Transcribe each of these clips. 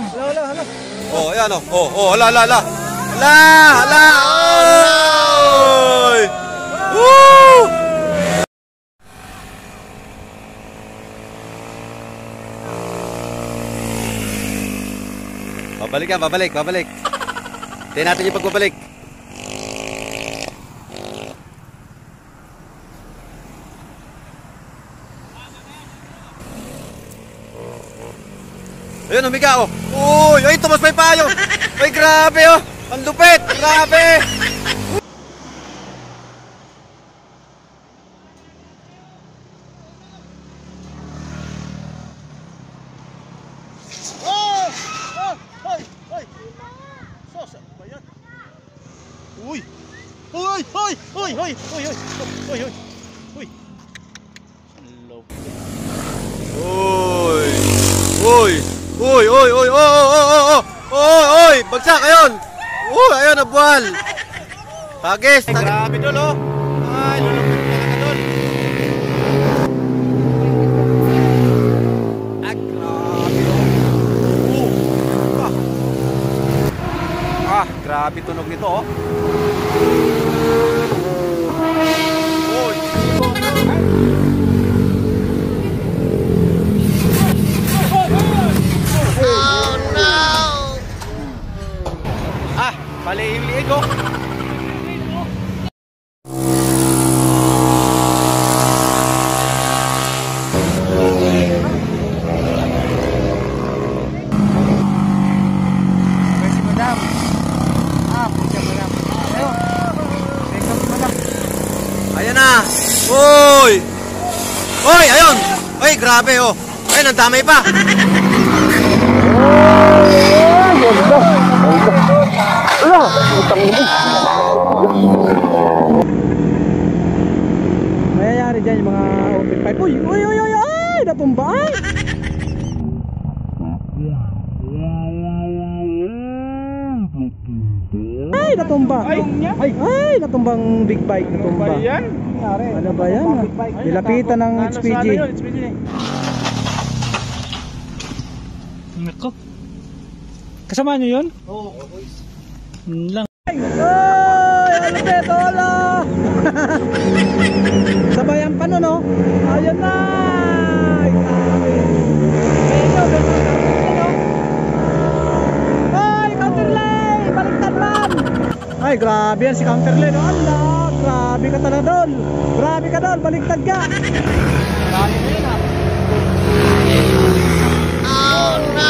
Hala. Oh, ayan oh. Oh, hala. Hala. Oy! Woo! Babalik. Tingnan natin yung pagbabalik. Ayun, humiga oh. Uy, ay tumas pa yung payo. Ay, grabe oh. Ang lupit, grabe. Uy, bagsak ayun. Ayun na buwal. Hagis, grabe dol oh. Ay, lulupit talaga dol. Grabe tunog nito oh. Uy. Mali yung liig oh. Ayan na. Uy, ayun. Ay, grabe oh. Ayun, ang damay pa. Mayayari dyan yung mga open pipe. Uy, ay, natumba. Ay, natumba. Ay, natumbang big bike, natumba. Ano ba yan? Nilapitan ng HPG. Nako. Kasama nyo yun? Oo. Lang. Ay, alipet, hola! Sabayan pa nun, no? Ayan na! Ay, grabe! Ay, counterlay! Baliktad man! Ay, grabe yan si counterlay, no? Ala, grabe ka talaga, Dol! Grabe ka, Dol! Baliktad ka! Grabe na yun, ha? Oh, no!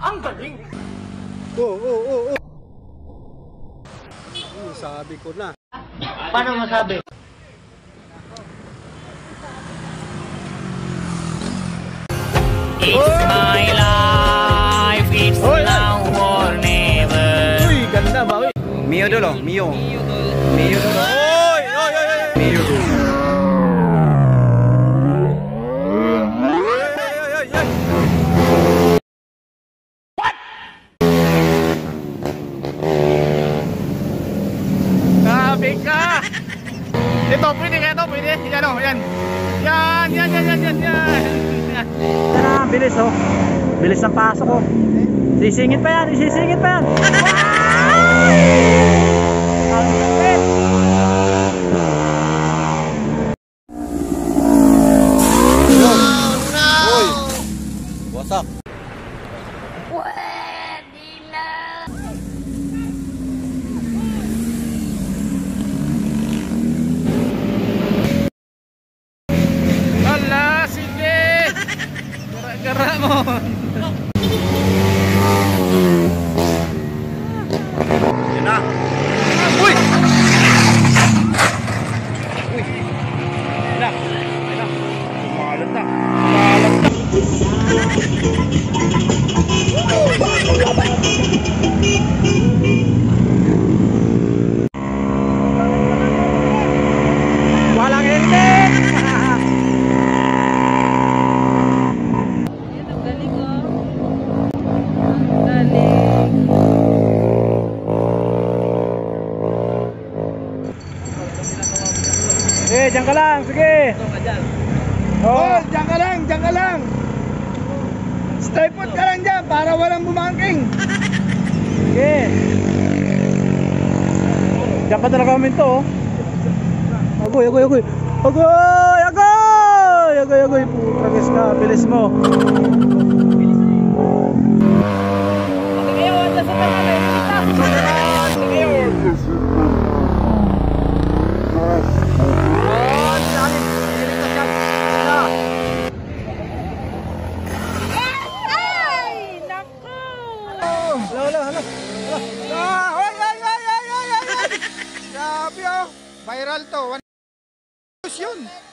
Ang galing! Sabi ko na. Paano masabi? It's my life, it's now or never. Uy, ganda ba? Mio dolo, Mio dolo. Mio dolo. Ito, pwede. Yan o, yan. Yan. Bilis oh. Bilis ng pasok oh. Sisingit pa yan. Ang lapit. Uy, wasak. Gara mo. Yan na. Uy! Malat na. lang, sige. Oh, diyan ka lang, diyan ka lang. Stay put ka lang dyan para walang bumangking. Sige. Diyan pa talaga minto, oh. Agoy, agoy, agoy. Agoy, agoy. Agoy, agoy. Putangis ka, bilis mo. Grabe oh, viral to. Yun.